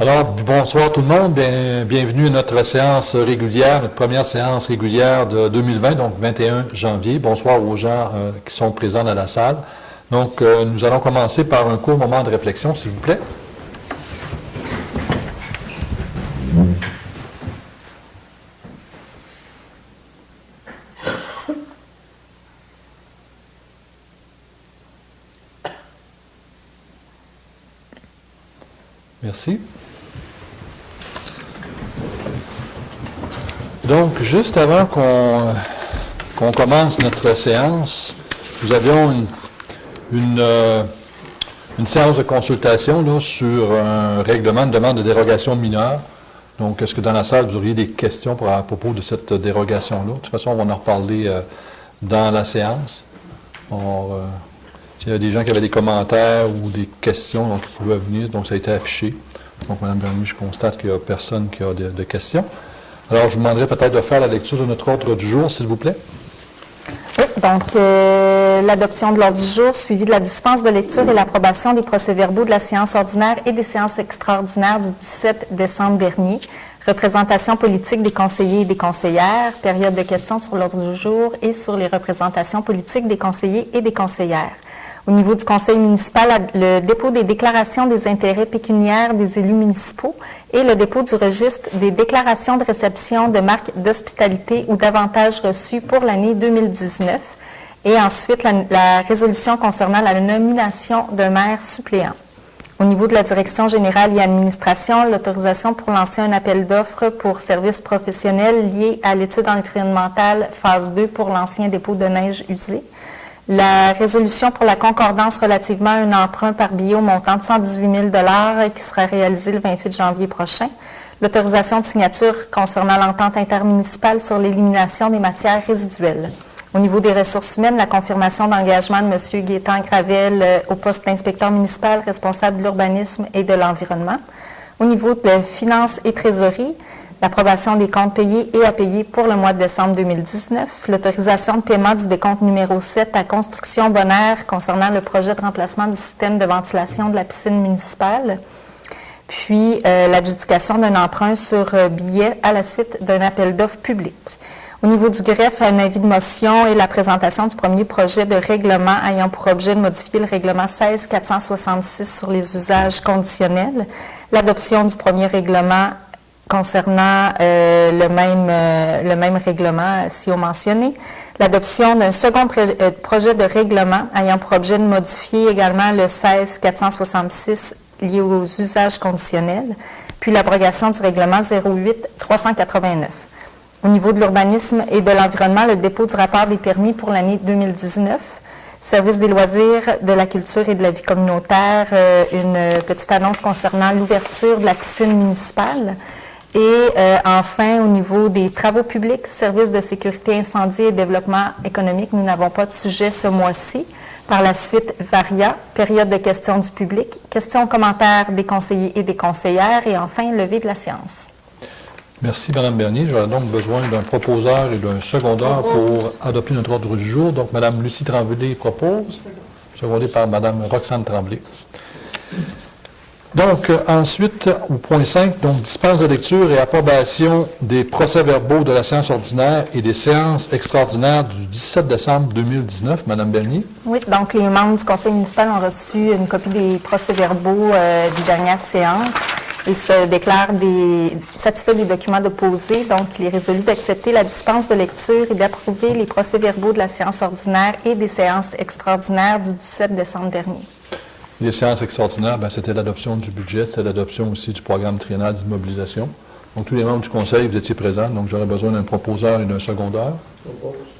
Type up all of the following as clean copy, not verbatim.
Alors, bonsoir tout le monde. Bienvenue à notre séance régulière, notre première séance régulière de 2020, donc 21 janvier. Bonsoir aux gens qui sont présents dans la salle. Donc, nous allons commencer par un court moment de réflexion, s'il vous plaît. Merci. Donc, juste avant qu'on commence notre séance, nous avions une séance de consultation là, sur un règlement de demande de dérogation mineure. Donc, est-ce que dans la salle, vous auriez des questions à propos de cette dérogation-là? De toute façon, on va en reparler dans la séance. S'il y a des gens qui avaient des commentaires ou des questions, donc ils pouvaient venir, donc ça a été affiché. Donc, Mme Bernier, je constate qu'il n'y a personne qui a de questions. Alors, je vous demanderai peut-être de faire la lecture de notre ordre du jour, s'il vous plaît. Oui, donc l'adoption de l'ordre du jour, suivie de la dispense de lecture et l'approbation des procès-verbaux de la séance ordinaire et des séances extraordinaires du 17 décembre dernier. Représentation politique des conseillers et des conseillères, période de questions sur l'ordre du jour et sur les représentations politiques des conseillers et des conseillères. Au niveau du conseil municipal, le dépôt des déclarations des intérêts pécuniaires des élus municipaux et le dépôt du registre des déclarations de réception de marques d'hospitalité ou d'avantages reçus pour l'année 2019. Et ensuite, la résolution concernant la nomination d'un maire suppléant. Au niveau de la direction générale et administration, l'autorisation pour lancer un appel d'offres pour services professionnels liés à l'étude environnementale phase 2 pour l'ancien dépôt de neige usée. La résolution pour la concordance relativement à un emprunt par billet au montant de 118 000 qui sera réalisé le 28 janvier prochain. L'autorisation de signature concernant l'entente intermunicipale sur l'élimination des matières résiduelles. Au niveau des ressources humaines, la confirmation d'engagement de M. Gaétan Gravel au poste d'inspecteur municipal responsable de l'urbanisme et de l'environnement. Au niveau de finances et trésorerie, l'approbation des comptes payés et à payer pour le mois de décembre 2019, l'autorisation de paiement du décompte numéro 7 à Construction Bonaire concernant le projet de remplacement du système de ventilation de la piscine municipale, puis l'adjudication d'un emprunt sur billet à la suite d'un appel d'offres public. Au niveau du greffe, un avis de motion et la présentation du premier projet de règlement ayant pour objet de modifier le règlement 16-466 sur les usages conditionnels, l'adoption du premier règlement concernant le même règlement si-haut mentionné, l'adoption d'un second projet de règlement ayant pour objet de modifier également le 16-466 lié aux usages conditionnels, puis l'abrogation du règlement 08-389. Au niveau de l'urbanisme et de l'environnement, le dépôt du rapport des permis pour l'année 2019, service des loisirs, de la culture et de la vie communautaire, une petite annonce concernant l'ouverture de la piscine municipale. Et enfin, au niveau des travaux publics, services de sécurité incendie et développement économique, nous n'avons pas de sujet ce mois-ci. Par la suite, VARIA, période de questions du public, questions, commentaires des conseillers et des conseillères, et enfin, levée de la séance. Merci, Mme Bernier. J'aurai donc besoin d'un proposeur et d'un secondeur pour adopter notre ordre du jour. Donc, Mme Lucie Tremblay propose, secondée par Mme Roxane Tremblay. Donc, ensuite, au point 5, donc, dispense de lecture et approbation des procès-verbaux de la séance ordinaire et des séances extraordinaires du 17 décembre 2019. Mme Bernier. Oui, donc les membres du conseil municipal ont reçu une copie des procès-verbaux des dernières séances. Ils se déclarent satisfaits des documents déposés, donc il est résolu d'accepter la dispense de lecture et d'approuver les procès-verbaux de la séance ordinaire et des séances extraordinaires du 17 décembre dernier. Les séances extraordinaires, c'était l'adoption du budget, c'était l'adoption aussi du programme triennal d'immobilisation. Donc, tous les membres du conseil, vous étiez présents, donc j'aurais besoin d'un proposeur et d'un secondeur.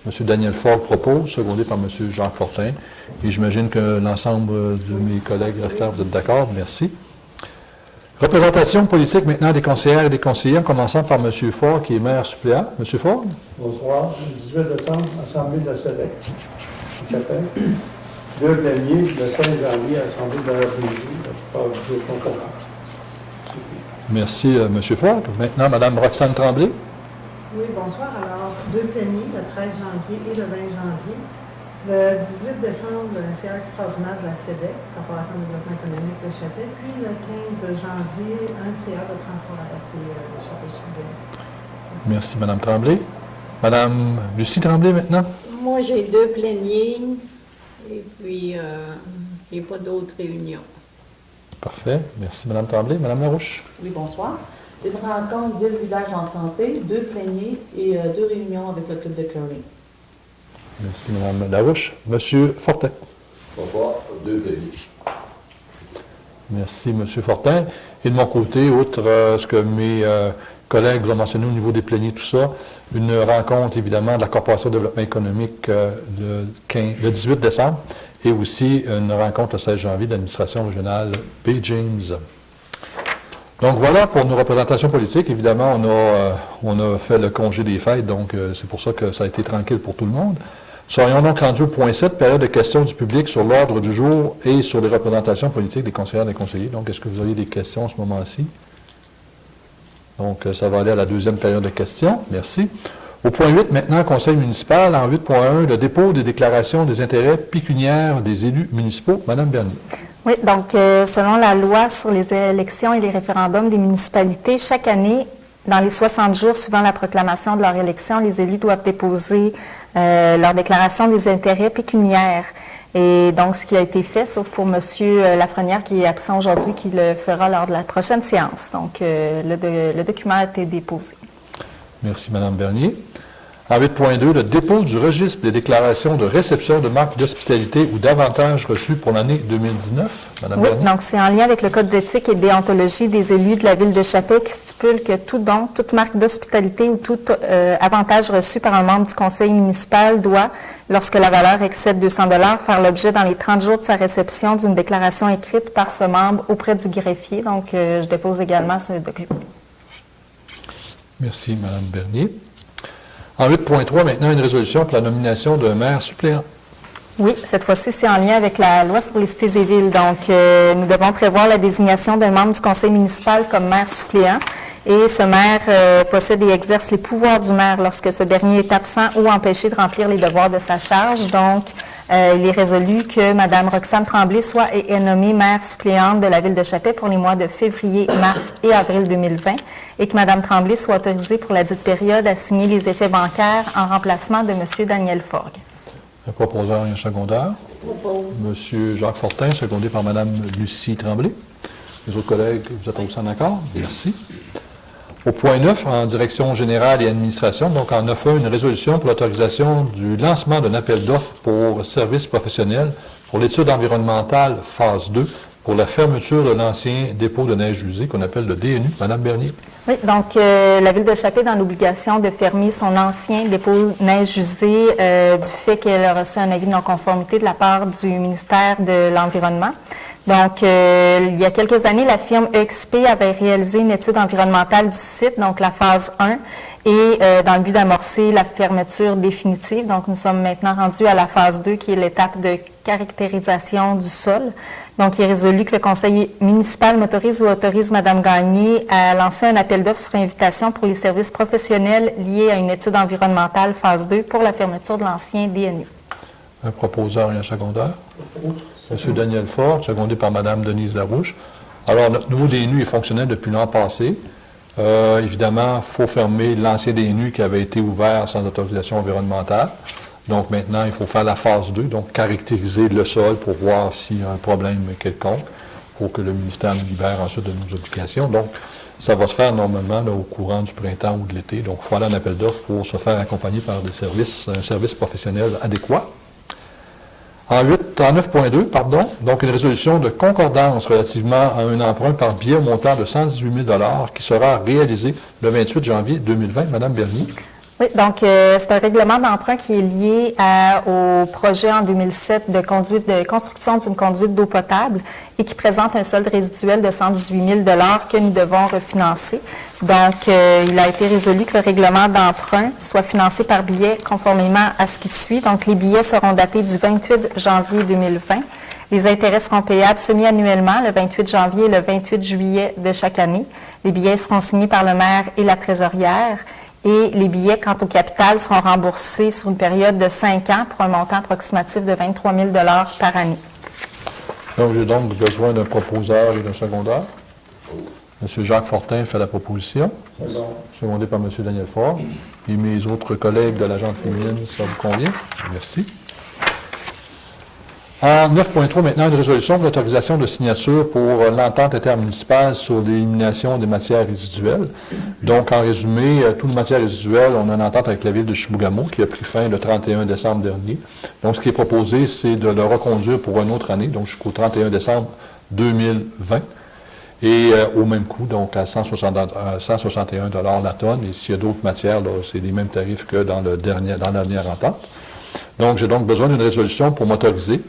M. Daniel Fogg propose, secondé par M. Jacques Fortin. Et j'imagine que l'ensemble de mes collègues restants, vous êtes d'accord. Merci. Représentation politique maintenant des conseillères et des conseillers, en commençant par M. Fogg, qui est maire suppléant. M. Fogg. Bonsoir. 18 décembre, Assemblée de la SEDEC. Capin. 2 pléniers, le 16 janvier, Assemblée de la RDJ. Merci, M. Fogg. Maintenant, Mme Roxane Tremblay. Oui, bonsoir. Alors, 2 pléniers, le 13 janvier et le 20 janvier. Le 18 décembre, le CA extraordinaire de la CEDEC, Corporation de développement économique de Chapet, puis le 15 janvier, un CA de transport adapté de Chapet-Chapet. Merci, Mme Tremblay. Mme Lucie Tremblay, maintenant. Moi, j'ai 2 pléniers et puis il n'y a pas d'autres réunions. Parfait. Merci, Mme Tremblay. Mme Larouche. Oui, bonsoir. Une rencontre, 2 villages en santé, 2 pléniers et 2 réunions avec le club de curling. Merci, Mme Larouche. Monsieur Fortin. Bonsoir, 2 pléniers. Merci, M. Fortin. Et de mon côté, outre ce que mes collègues vous ont mentionné au niveau des pléniers, tout ça, une rencontre, évidemment, de la Corporation de développement économique le 18 décembre et aussi une rencontre le 16 janvier de l'administration régionale B. James. Donc voilà pour nos représentations politiques. Évidemment, on a fait le congé des fêtes, donc c'est pour ça que ça a été tranquille pour tout le monde. Serions donc rendus au point 7, période de questions du public sur l'ordre du jour et sur les représentations politiques des conseillères et des conseillers. Donc, est-ce que vous auriez des questions à ce moment-ci? Donc, ça va aller à la deuxième période de questions. Merci. Au point 8, maintenant, conseil municipal, en 8.1, le dépôt des déclarations des intérêts pécuniaires des élus municipaux. Madame Bernier. Oui, donc selon la loi sur les élections et les référendums des municipalités, chaque année, dans les 60 jours suivant la proclamation de leur élection, les élus doivent déposer leur déclaration des intérêts pécuniaires. Et donc, ce qui a été fait, sauf pour M. Lafrenière qui est absent aujourd'hui, qui le fera lors de la prochaine séance. Donc, le document a été déposé. Merci, Mme Bernier. En 8.2, le dépôt du registre des déclarations de réception de marques d'hospitalité ou d'avantages reçus pour l'année 2019. Mme Oui, Bernier. donc c'est en lien avec le Code d'éthique et de déontologie des élus de la Ville de Chapet qui stipule que tout don, toute marque d'hospitalité ou tout avantage reçu par un membre du conseil municipal doit, lorsque la valeur excède 200 $, faire l'objet dans les 30 jours de sa réception d'une déclaration écrite par ce membre auprès du greffier. Donc, je dépose également ce document. Merci, Mme Bernier. En 8.3, maintenant, une résolution pour la nomination d'un maire suppléant. Oui, cette fois-ci, c'est en lien avec la loi sur les cités et villes. Donc, nous devons prévoir la désignation d'un membre du conseil municipal comme maire suppléant. Et ce maire possède et exerce les pouvoirs du maire lorsque ce dernier est absent ou empêché de remplir les devoirs de sa charge. Donc, il est résolu que Mme Roxane Tremblay soit et est nommée maire suppléante de la Ville de Chapet pour les mois de février, mars et avril 2020 et que Mme Tremblay soit autorisée pour la dite période à signer les effets bancaires en remplacement de M. Daniel Forgue. Un proposeur et un secondaire. M. Jacques Fortin, secondé par Mme Lucie Tremblay. Les autres collègues, vous êtes aussi en accord? Merci. Au point 9, en direction générale et administration, donc en 9.1, une résolution pour l'autorisation du lancement d'un appel d'offres pour services professionnels pour l'étude environnementale phase 2 pour la fermeture de l'ancien dépôt de neige usée qu'on appelle le DNU. Madame Bernier. Oui, donc la Ville de Chapet est dans l'obligation de fermer son ancien dépôt neige usée du fait qu'elle a reçu un avis de non-conformité de la part du ministère de l'Environnement. Donc, il y a quelques années, la firme EXP avait réalisé une étude environnementale du site, donc la phase 1, et dans le but d'amorcer la fermeture définitive. Donc, nous sommes maintenant rendus à la phase 2, qui est l'étape de caractérisation du sol. Donc, il est résolu que le conseil municipal m'autorise ou autorise Mme Gagné à lancer un appel d'offres sur invitation pour les services professionnels liés à une étude environnementale phase 2 pour la fermeture de l'ancien DNU. Un proposeur et un secondaire. M. Daniel Fort, secondé par Mme Denise Larouche. Alors, notre nouveau DNU est fonctionnel depuis l'an passé. Évidemment, il faut fermer l'ancien DNU qui avait été ouvert sans autorisation environnementale. Donc, maintenant, il faut faire la phase 2, donc caractériser le sol pour voir s'il y a un problème quelconque, pour que le ministère nous libère ensuite de nos obligations. Donc, ça va se faire normalement là, au courant du printemps ou de l'été. Donc, il faut aller en appel d'offres pour se faire accompagner par des services, un service professionnel adéquat. En 9.2, donc une résolution de concordance relativement à un emprunt par billet au montant de 118 000 $ qui sera réalisé le 28 janvier 2020. Madame Bernier. Oui, donc c'est un règlement d'emprunt qui est lié au projet en 2007 de construction d'une conduite d'eau potable et qui présente un solde résiduel de 118 000 $ que nous devons refinancer. Donc, il a été résolu que le règlement d'emprunt soit financé par billet conformément à ce qui suit. Donc, les billets seront datés du 28 janvier 2020. Les intérêts seront payables semi-annuellement, le 28 janvier et le 28 juillet de chaque année. Les billets seront signés par le maire et la trésorière. Et les billets, quant au capital, seront remboursés sur une période de 5 ans pour un montant approximatif de 23 000 par année. Donc, j'ai donc besoin d'un proposeur et d'un secondaire. M. Jacques Fortin fait la proposition, secondé par M. Daniel Faure. Et mes autres collègues de la Gente féminine, ça vous convient? Merci. En 9.3, maintenant, une résolution pour l'autorisation de signature pour l'entente intermunicipale sur l'élimination des matières résiduelles. Donc, en résumé, toutes les matières résiduelles, on a une entente avec la ville de Chibougamau qui a pris fin le 31 décembre dernier. Donc, ce qui est proposé, c'est de le reconduire pour une autre année, donc jusqu'au 31 décembre 2020. Et au même coût, donc à 161 $ la tonne. Et s'il y a d'autres matières, c'est les mêmes tarifs que dans la dernière entente. Donc, j'ai donc besoin d'une résolution pour m'autoriser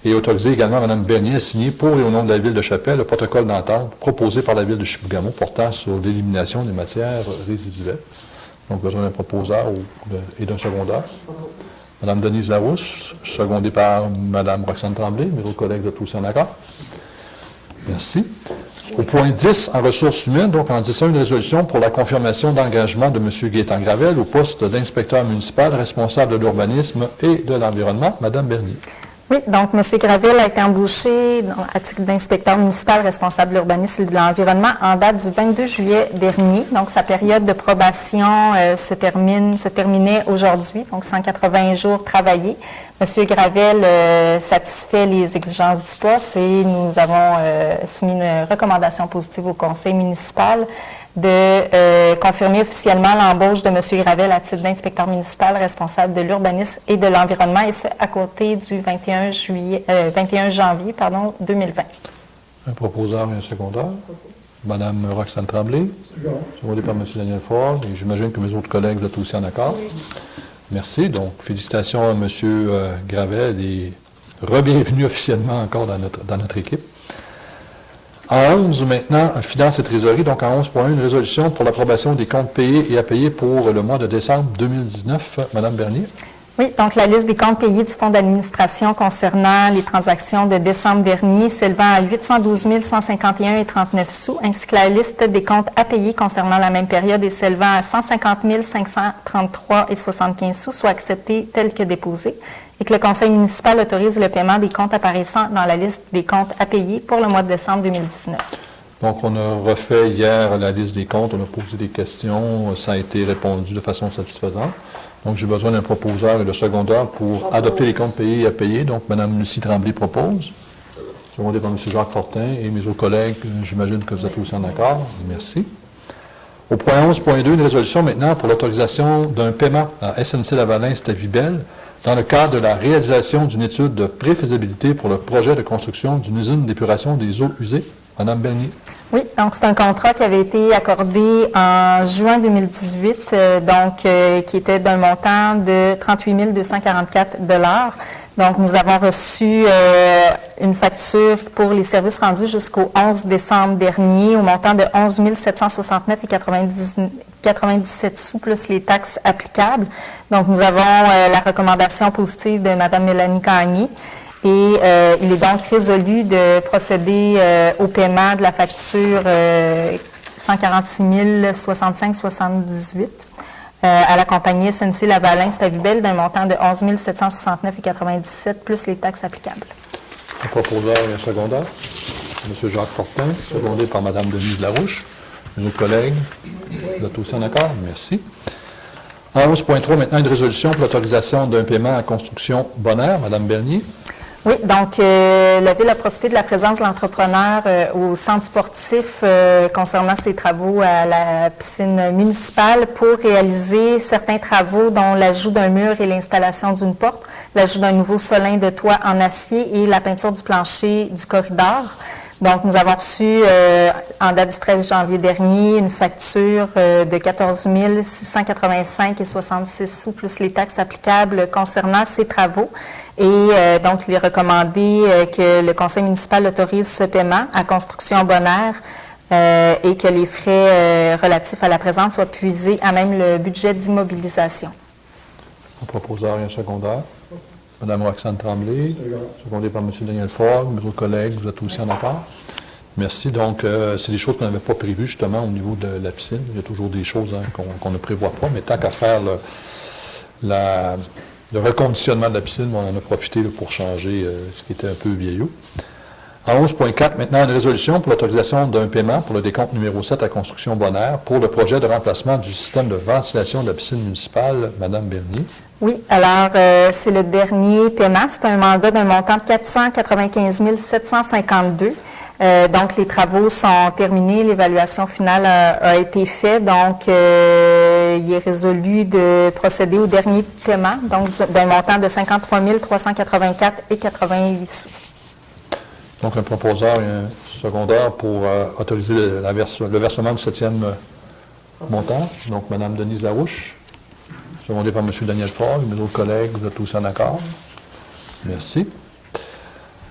et autoriser également Mme Bernier à signer pour et au nom de la Ville de Chapelle le protocole d'entente proposé par la Ville de Chibougamau portant sur l'élimination des matières résiduelles. Donc, besoin d'un proposeur et d'un secondaire. Mme Denise Larouche, secondée par Mme Roxane Tremblay, mes autres collègues de tous en accord. Merci. Au point 10, en ressources humaines, donc en 10.1, une résolution pour la confirmation d'engagement de M. Gaétan Gravel au poste d'inspecteur municipal responsable de l'urbanisme et de l'environnement. Mme Bernier. Oui, donc M. Gravel a été embauché à titre d'inspecteur municipal responsable de l'urbanisme et de l'environnement en date du 22 juillet dernier. Donc, sa période de probation se terminait aujourd'hui, donc 180 jours travaillés. M. Gravel satisfait les exigences du poste et nous avons soumis une recommandation positive au conseil municipal de confirmer officiellement l'embauche de M. Gravel à titre d'inspecteur municipal responsable de l'urbanisme et de l'environnement, et ce, à côté du 21 janvier 2020. Un proposeur et un secondaire. Mme Roxane Tremblay, secondée par M. Daniel Faure, et j'imagine que mes autres collègues vous êtes aussi en accord. Oui. Merci. Donc, félicitations à M. Gravel et re-bienvenue officiellement encore dans notre équipe. En 11, maintenant, Finances et Trésorerie, donc en 11.1, une résolution pour l'approbation des comptes payés et à payer pour le mois de décembre 2019. Mme Bernier. Oui, donc la liste des comptes payés du Fonds d'administration concernant les transactions de décembre dernier s'élevant à 812 151,39 sous, ainsi que la liste des comptes à payer concernant la même période et s'élevant à 150 533,75 sous, soit acceptés tels que déposés, et que le conseil municipal autorise le paiement des comptes apparaissant dans la liste des comptes à payer pour le mois de décembre 2019. Donc, on a refait hier la liste des comptes, on a posé des questions, ça a été répondu de façon satisfaisante. Donc, j'ai besoin d'un proposeur et de secondaire pour adopter les comptes payés et à payer. Donc, Mme Lucie Tremblay propose, secondée par M. Jacques Fortin et mes autres collègues, j'imagine que vous êtes aussi en accord. Merci. Au point 11.2, une résolution maintenant pour l'autorisation d'un paiement à SNC-Lavalin-Stavibel dans le cadre de la réalisation d'une étude de préfaisabilité pour le projet de construction d'une usine d'épuration des eaux usées. Mme Bernier. Oui, donc c'est un contrat qui avait été accordé en juin 2018, qui était d'un montant de 38 244 $. Donc, nous avons reçu une facture pour les services rendus jusqu'au 11 décembre dernier au montant de 11 769,97 sous plus les taxes applicables. Donc, nous avons la recommandation positive de Mme Mélanie Gagné. Et il est donc résolu de procéder au paiement de la facture 146 065,78 à la compagnie SNC-Lavalin-Stavibel d'un montant de 11 769,97 plus les taxes applicables. Un proposeur et un secondaire. M. Jacques Fortin, secondé par Mme Denise Larouche. Mes autres collègues, vous êtes aussi en accord? Merci. En 11.3, maintenant, une résolution pour l'autorisation d'un paiement à construction Bonheur. Mme Bernier. Oui, donc la Ville a profité de la présence de l'entrepreneur au centre sportif concernant ses travaux à la piscine municipale pour réaliser certains travaux, dont l'ajout d'un mur et l'installation d'une porte, l'ajout d'un nouveau solin de toit en acier et la peinture du plancher du corridor. Donc, nous avons reçu, en date du 13 janvier dernier, une facture de 14 685,66 sous plus les taxes applicables concernant ces travaux. Et donc, il est recommandé que le conseil municipal autorise ce paiement à Construction Bonheur et que les frais relatifs à la présente soient puisés à même le budget d'immobilisation. Un proposeur et un secondaire. Mme Roxane Tremblay, secondée par M. Daniel Faure, mes autres collègues, vous êtes aussi en accord? Merci. Donc, c'est des choses qu'on n'avait pas prévues, justement, au niveau de la piscine. Il y a toujours des choses qu'on ne prévoit pas, mais tant qu'à faire le reconditionnement de la piscine, on en a profité là, pour changer ce qui était un peu vieillot. En 11.4, maintenant, une résolution pour l'autorisation d'un paiement pour le décompte numéro 7 à Construction Bonaire pour le projet de remplacement du système de ventilation de la piscine municipale. Madame Bernier. Oui, alors c'est le dernier paiement. C'est un mandat d'un montant de 495 752. Donc, les travaux sont terminés. L'évaluation finale a été faite. Donc, il est résolu de procéder au dernier paiement, donc d'un montant de 53 384 et 88 sous. Donc, un proposeur et un secondaire pour autoriser le versement du 7e montant. Donc, Mme Denise Larouche, secondée par M. Daniel Faure. Mes autres collègues, vous êtes tous en accord? Merci.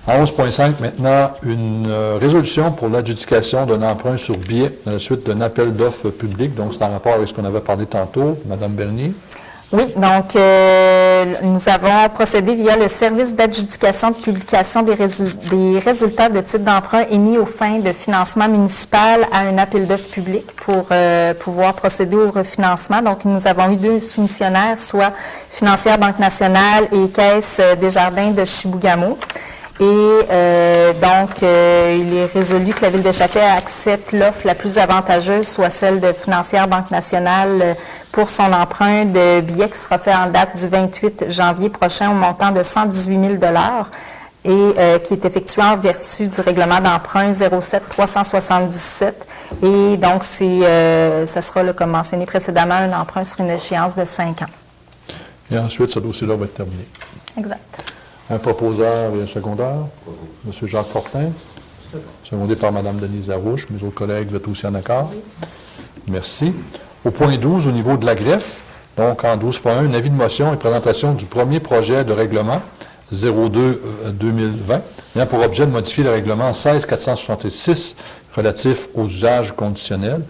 En 11.5, maintenant, une résolution pour l'adjudication d'un emprunt sur billet à la suite d'un appel d'offres public. Donc, c'est en rapport avec ce qu'on avait parlé tantôt. Mme Bernier. Oui, donc nous avons procédé via le service d'adjudication de publication des résultats de titres d'emprunt émis aux fins de financement municipal à un appel d'offres public pour pouvoir procéder au refinancement. Donc, nous avons eu 2 soumissionnaires, soit Financière Banque Nationale et Caisse Desjardins de Chibougamau. Et donc, il est résolu que la Ville de Chapet accepte l'offre la plus avantageuse, soit celle de Financière Banque Nationale pour son emprunt de billets qui sera fait en date du 28 janvier prochain au montant de 118 000 $ et qui est effectué en vertu du règlement d'emprunt 07-377. Et donc, ça sera, comme mentionné précédemment, un emprunt sur une échéance de 5 ans. Et ensuite, ce dossier-là va être terminé. Exact. Un proposeur et un secondaire. M. Jacques Fortin, secondé par Mme Denise Larouche. Mes autres collègues, vous êtes aussi en accord? Merci. Au point 12, au niveau de la greffe, donc en 12.1, un avis de motion et présentation du premier projet de règlement 02-2020, ayant pour objet de modifier le règlement 16-466 relatif aux usages conditionnels.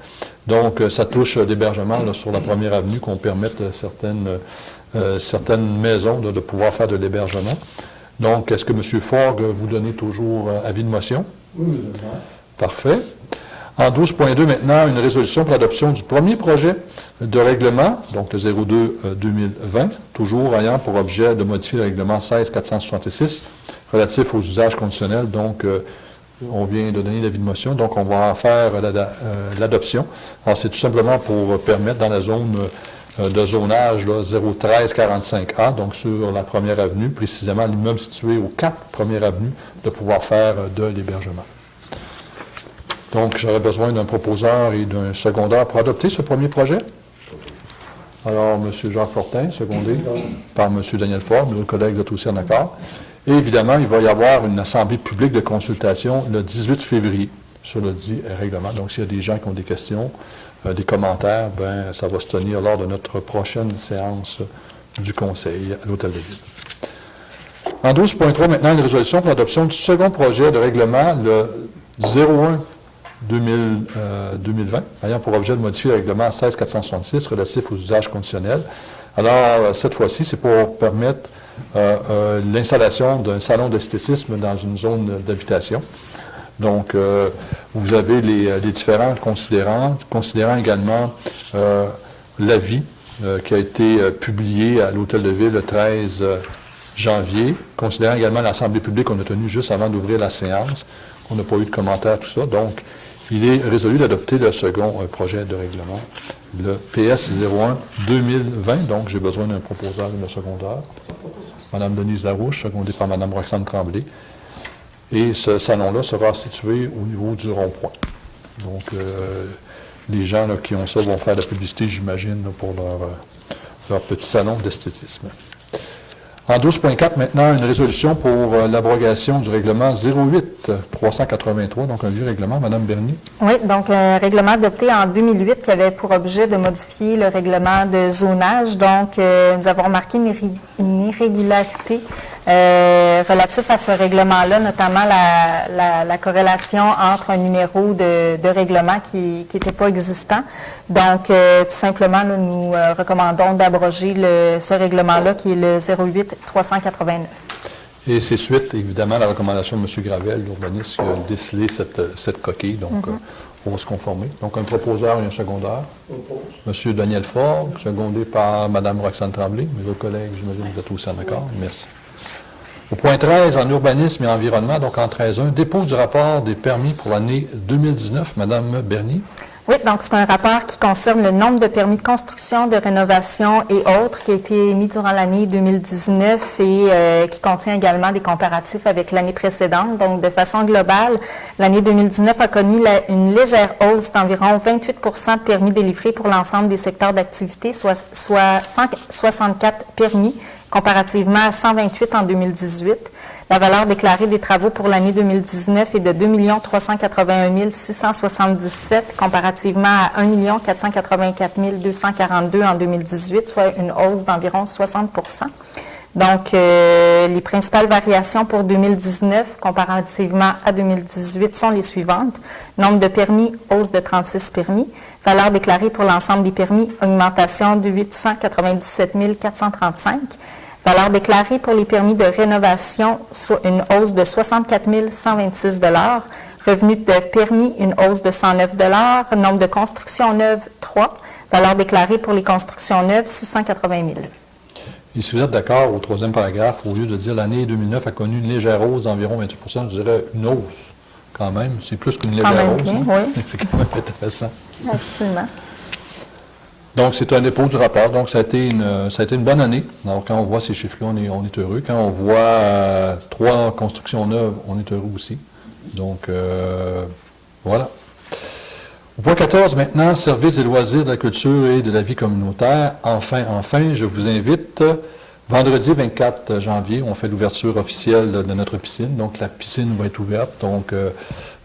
Donc, ça touche l'hébergement sur la première avenue, qu'on permette certaines maisons de pouvoir faire de l'hébergement. Donc, est-ce que M. Forgue vous donnez toujours avis de motion? Oui, Parfait. En 12.2, maintenant, une résolution pour l'adoption du premier projet de règlement, donc le 02-2020, toujours ayant pour objet de modifier le règlement 16-466 relatif aux usages conditionnels. Donc, on vient de donner l'avis de motion, donc on va en faire l'adoption. Alors, c'est tout simplement pour permettre dans la zone de zonage 01345A, donc sur la première avenue, précisément l'immeuble situé aux 4 premières avenues, de pouvoir faire de l'hébergement. Donc, j'aurais besoin d'un proposeur et d'un secondaire pour adopter ce premier projet. Alors, M. Jacques Fortin, secondé par M. Daniel Faure, nos collègues sont aussi en accord. Et évidemment, il va y avoir une assemblée publique de consultation le 18 février sur le dit règlement. Donc, s'il y a des gens qui ont des questions, des commentaires, bien, ça va se tenir lors de notre prochaine séance du Conseil à l'Hôtel de Ville. En 12.3, maintenant, une résolution pour l'adoption du second projet de règlement, le 01-2020, ayant pour objet de modifier le règlement 16-466 relatif aux usages conditionnels. Alors, cette fois-ci, c'est pour permettre l'installation d'un salon d'esthétisme dans une zone d'habitation. Donc, vous avez les différents considérants également l'avis qui a été publié à l'Hôtel de Ville le 13 janvier, considérant également l'Assemblée publique qu'on a tenue juste avant d'ouvrir la séance. On n'a pas eu de commentaires, tout ça. Donc, il est résolu d'adopter le second projet de règlement, le PS 01-2020. Donc, j'ai besoin d'un proposeur et d'un secondaire. Mme Denise Larouche, secondée par Mme Roxane Tremblay. Et ce salon-là sera situé au niveau du rond-point. Donc, les gens là, qui ont ça vont faire de la publicité, j'imagine, pour leur petit salon d'esthétisme. En 12.4, maintenant, une résolution pour l'abrogation du règlement 08-383, donc un vieux règlement. Mme Bernier. Oui, donc un règlement adopté en 2008 qui avait pour objet de modifier le règlement de zonage. Donc, nous avons remarqué une irrégularité relative à ce règlement-là, notamment la corrélation entre un numéro de règlement qui n'était pas existant. Donc, tout simplement, là, nous recommandons d'abroger ce règlement-là qui est le 08-389. Et c'est suite, évidemment, à la recommandation de M. Gravel, l'urbaniste, qui a décelé cette coquille. Donc, on va se conformer. Donc, un proposeur et un secondaire. M. Daniel Ford, secondé par Mme Roxane Tremblay. Mes autres collègues, j'imagine que vous êtes aussi en accord. Merci. Au point 13, en urbanisme et environnement, donc en 13.1, dépôt du rapport des permis pour l'année 2019. Mme Bernier. Oui, donc c'est un rapport qui concerne le nombre de permis de construction, de rénovation et autres qui a été émis durant l'année 2019 et qui contient également des comparatifs avec l'année précédente. Donc, de façon globale, l'année 2019 a connu une légère hausse d'environ 28 de permis délivrés pour l'ensemble des secteurs d'activité, soit 164 permis, comparativement à 128 en 2018. La valeur déclarée des travaux pour l'année 2019 est de 2 381 677, comparativement à 1 484 242 en 2018, soit une hausse d'environ 60 Donc, les principales variations pour 2019, comparativement à 2018, sont les suivantes. Nombre de permis, hausse de 36 permis. Valeur déclarée pour l'ensemble des permis, augmentation de 897 435. Valeur déclarée pour les permis de rénovation, soit une hausse de 64 126 Revenu de permis, une hausse de 109 Nombre de constructions neuves, 3. Valeur déclarée pour les constructions neuves, 680 000 Et si vous êtes d'accord, au troisième paragraphe, au lieu de dire l'année 2009 a connu une légère hausse d'environ 28 je dirais une hausse quand même. C'est plus qu'une légère hausse. Bien, hein? oui. C'est quand même intéressant. Absolument. Donc, c'est un dépôt du rapport. Donc, ça a été une bonne année. Alors, quand on voit ces chiffres-là, on est heureux. Quand on voit 3 constructions neuves, on est heureux aussi. Donc, voilà. Au point 14, maintenant, services et loisirs de la culture et de la vie communautaire. Enfin, je vous invite, vendredi 24 janvier, on fait l'ouverture officielle de notre piscine. Donc, la piscine va être ouverte. Donc,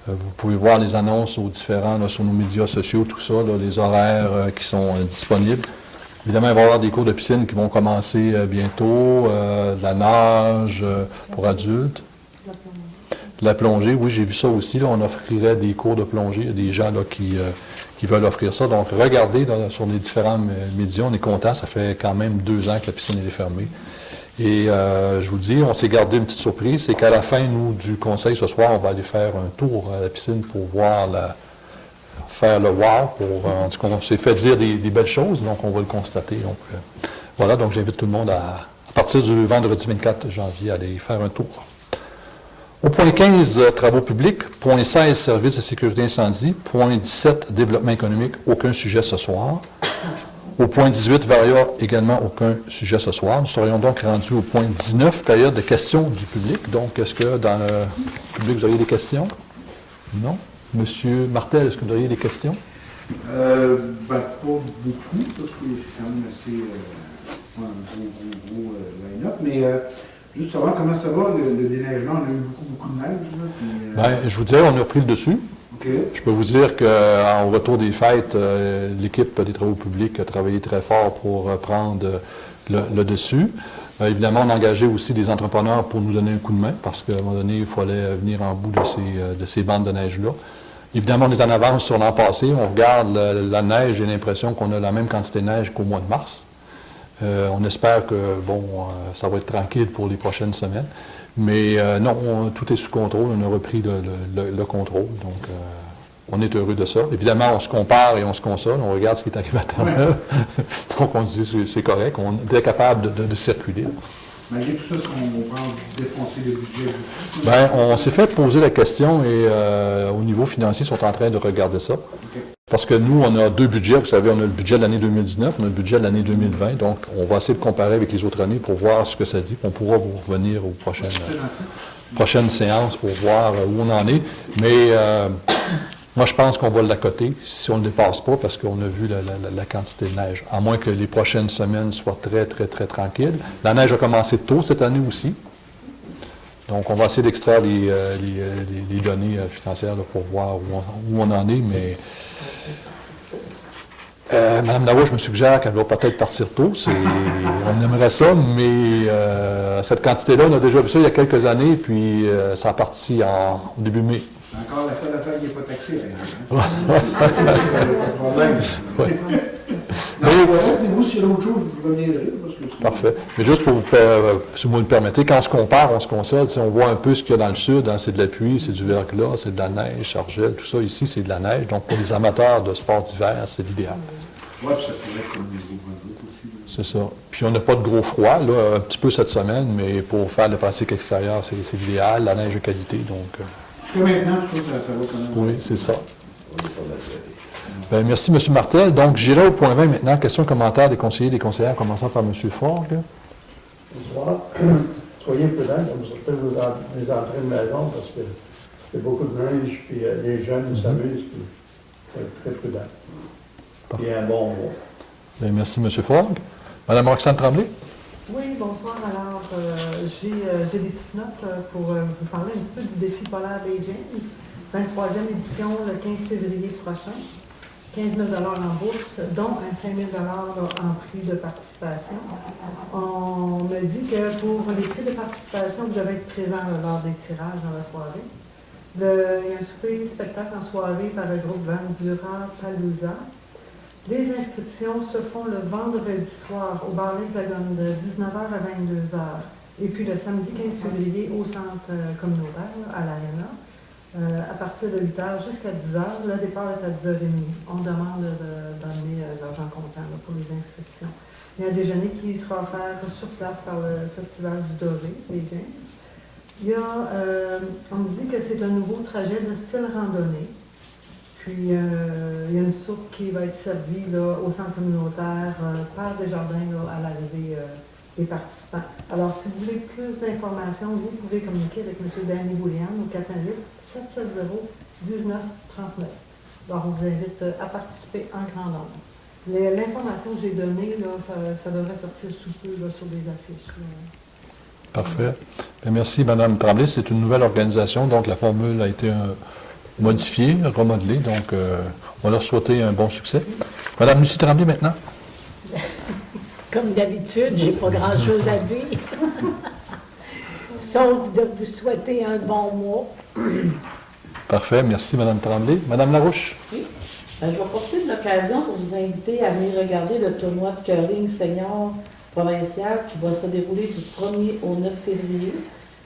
vous pouvez voir les annonces aux différents, là, sur nos médias sociaux, tout ça, là, les horaires qui sont disponibles. Évidemment, il va y avoir des cours de piscine qui vont commencer bientôt, de la nage pour adultes. La plongée, oui, j'ai vu ça aussi. Là, on offrirait des cours de plongée. Il y a des gens là, qui veulent offrir ça. Donc, regardez là, sur les différents médias, on est content. Ça fait quand même 2 ans que la piscine est fermée. Et je vous dis, on s'est gardé une petite surprise, c'est qu'à la fin, nous, du conseil, ce soir, on va aller faire un tour à la piscine pour voir faire le wow. En tout cas, on s'est fait dire des belles choses, donc on va le constater. Donc, voilà, donc j'invite tout le monde à partir du vendredi 24 janvier, à aller faire un tour. Au point 15, travaux publics. Point 16, services de sécurité incendie. Point 17, développement économique. Aucun sujet ce soir. Au point 18, Varia, également aucun sujet ce soir. Nous serions donc rendus au point 19, période de questions du public. Donc, est-ce que dans le public, vous auriez des questions? Non? Monsieur Martel, est-ce que vous auriez des questions? Pas beaucoup, parce que c'est quand même assez un gros line-up, mais juste savoir comment ça va, le déneigement. On a eu beaucoup de neige. Là, puis, Bien, je vous dirais, on a repris le dessus. Okay. Je peux vous dire qu'en retour des fêtes, l'équipe des travaux publics a travaillé très fort pour prendre le dessus. Évidemment, on a engagé aussi des entrepreneurs pour nous donner un coup de main, parce qu'à un moment donné, il fallait venir en bout de ces bandes de neige-là. Évidemment, on est en avance sur l'an passé. On regarde la neige, j'ai l'impression qu'on a la même quantité de neige qu'au mois de mars. On espère que, ça va être tranquille pour les prochaines semaines. Mais non, tout est sous contrôle. On a repris le contrôle. Donc, on est heureux de ça. Évidemment, on se compare et on se console. On regarde ce qui est arrivé à Terre-Neuve. Donc, on se dit c'est correct. On est capable de circuler. Malgré tout ça, est-ce qu'on pense défoncer le budget? Bien, on s'est fait poser la question et au niveau financier, ils sont en train de regarder ça. Okay. Parce que nous, on a 2 budgets. Vous savez, on a le budget de l'année 2019, on a le budget de l'année 2020. Donc, on va essayer de comparer avec les autres années pour voir ce que ça dit. On pourra vous revenir aux prochaines séances pour voir où on en est. Mais moi, je pense qu'on va l'accoter si on ne le dépasse pas parce qu'on a vu la quantité de neige. À moins que les prochaines semaines soient très, très, très tranquilles. La neige a commencé tôt cette année aussi. Donc, on va essayer d'extraire les données financières là, pour voir où on en est, mais Mme Larouche me suggère qu'elle va peut-être partir tôt. On aimerait ça, mais cette quantité-là, on a déjà vu ça il y a quelques années, puis ça a parti au début mai. Encore la seule affaire qui n'est pas taxée, c'est le problème. Oui. Non, c'est vous, s'il y a d'autres choses, je reviendrai, parce que Parfait. Mais juste pour vous, si vous me le permettez, quand on se compare, on se console, on voit un peu ce qu'il y a dans le sud. Hein, c'est de la pluie, c'est du verglas, c'est de la neige, chargelle, tout ça. Ici, c'est de la neige. Donc, pour les amateurs de sports d'hiver, c'est l'idéal. Oui, puis ça pourrait être comme les Nouveau-Brunswick aussi. C'est ça. Puis, on n'a pas de gros froid, là, un petit peu cette semaine, mais pour faire le pratique extérieur, c'est l'idéal. La neige de qualité, donc... Jusqu'à maintenant, je trouve que ça va quand même. oui, c'est ça. On est pas mal traité. Bien, merci, M. Martel. Donc, j'irai au point 20 maintenant. Questions, commentaires des conseillers et des conseillères, commençant par M. Ford. Là. Bonsoir. Soyez prudents quand vous sortez des entrées de maison parce que il y a beaucoup de neige, puis les jeunes s'amusent, puis il faut être très prudent. Puis un bon mois. Bien, merci, M. Ford. Mme Roxane Tremblay. Oui, bonsoir. Alors, j'ai des petites notes pour vous parler un petit peu du défi polaire des James. 23e édition le 15 février prochain. 15 000 en bourse, dont un 5 000 en prix de participation. On me dit que pour les prix de participation, vous devez être présent lors des tirages dans la soirée. Il y a un souper spectacle en soirée par le groupe Bandura Palooza. Les inscriptions se font le vendredi soir au bar L'Hexagone de 19h à 22h. Et puis le samedi 15 février au centre communautaire, à l'Arena. À partir de 8h jusqu'à 10h. Le départ est à 10h30. On demande d'amener l'argent comptant pour les inscriptions. Il y a un déjeuner qui sera offert sur place par le Festival du Doré, les James. On me dit que c'est un nouveau trajet de style randonnée. Puis, il y a une soupe qui va être servie là, au centre communautaire par Desjardins là, à l'arrivée des participants. Alors, si vous voulez plus d'informations, vous pouvez communiquer avec M. Danny Boulian au 418-770-1939. Alors, on vous invite à participer en grand nombre. L'information que j'ai donnée, là, ça devrait sortir sous peu là, sur des affiches. Là. Parfait. Bien, merci, Mme Tremblay. C'est une nouvelle organisation, donc la formule a été modifiée, remodelée. Donc, on leur souhaiter un bon succès. Mme Lucie Tremblay, maintenant. Comme d'habitude, j'ai pas grand-chose à dire. Sauf de vous souhaiter un bon mois. Parfait. Merci, Mme Tremblay. Mme Larouche. Oui. Je vais profiter de l'occasion pour vous inviter à venir regarder le tournoi de curling senior provincial qui va se dérouler du 1er au 9 février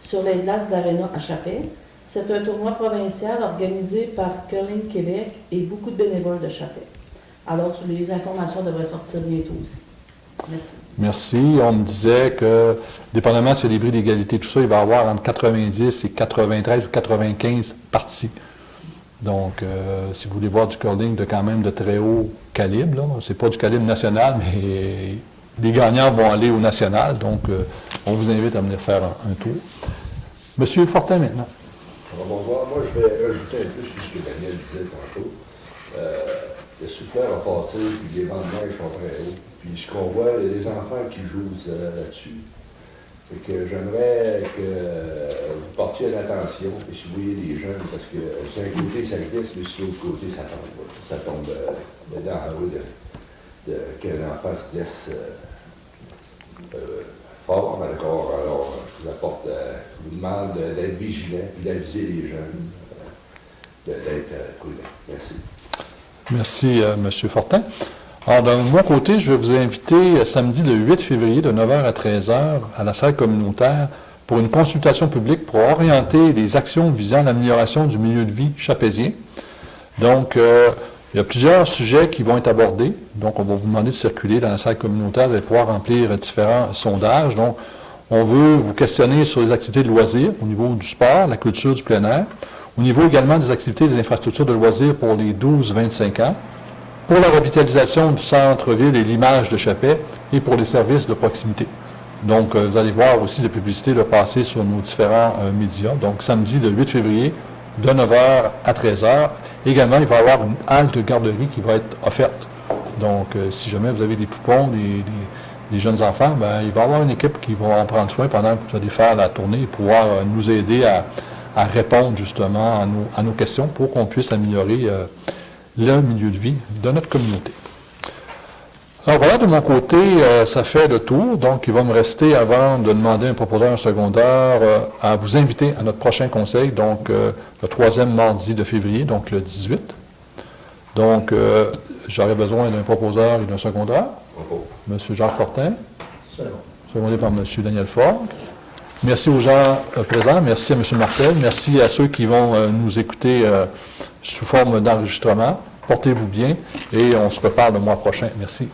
sur les glaces d'Arena à Chapais. C'est un tournoi provincial organisé par Curling Québec et beaucoup de bénévoles de Chapais. Alors, les informations devraient sortir bientôt aussi. Merci. Merci. On me disait que, dépendamment si les bris d'égalité, tout ça, il va y avoir entre 90 et 93 ou 95 parties. Donc, si vous voulez voir du curling de quand même de très haut calibre, ce n'est pas du calibre national, mais les gagnants vont aller au national. Donc, on vous invite à venir faire un tour. Monsieur Fortin, maintenant. Alors, bonsoir. Moi, je vais rajouter un peu sur ce que Daniel disait tantôt. Le souffleur a passé, puis les bancs de neige sont très hauts. Puis ce qu'on voit, il y a des enfants qui jouent là-dessus. Fait que j'aimerais que vous portiez l'attention, et si vous voyez des jeunes, parce que d'un côté ça glisse, mais sur l'autre côté ça tombe. Ça tombe dedans en haut qu'un enfant se blesse fort encore. Alors, je vous demande d'être vigilant et d'aviser les jeunes, d'être prudents. Merci. Merci, M. Fortin. Alors, de mon côté, je vais vous inviter samedi le 8 février de 9h à 13h à la salle communautaire pour une consultation publique pour orienter les actions visant l'amélioration du milieu de vie chapaisien. Donc, il y a plusieurs sujets qui vont être abordés. Donc, on va vous demander de circuler dans la salle communautaire et de pouvoir remplir différents sondages. Donc, on veut vous questionner sur les activités de loisirs au niveau du sport, la culture du plein air, au niveau également des activités et des infrastructures de loisirs pour les 12-25 ans, pour la revitalisation du centre-ville et l'image de Chapais et pour les services de proximité. Donc, vous allez voir aussi des publicités de passer sur nos différents médias. Donc, samedi, le 8 février, de 9h à 13h. Également, il va y avoir une halte garderie qui va être offerte. Donc, si jamais vous avez des poupons, des jeunes enfants, bien, il va y avoir une équipe qui va en prendre soin pendant que vous allez faire la tournée et pouvoir nous aider à répondre justement à nos questions pour qu'on puisse améliorer le milieu de vie de notre communauté. Alors voilà, de mon côté, ça fait le tour. Donc, il va me rester, avant de demander à un proposeur secondaire, à vous inviter à notre prochain conseil, donc le 3e mardi de février, donc le 18. Donc, j'aurais besoin d'un proposeur et d'un secondaire. M. Jacques Fortin. C'est bon. Secondé par M. Daniel Faure. Merci aux gens présents. Merci à M. Martel. Merci à ceux qui vont nous écouter sous forme d'enregistrement. Portez-vous bien et on se reparle le mois prochain. Merci.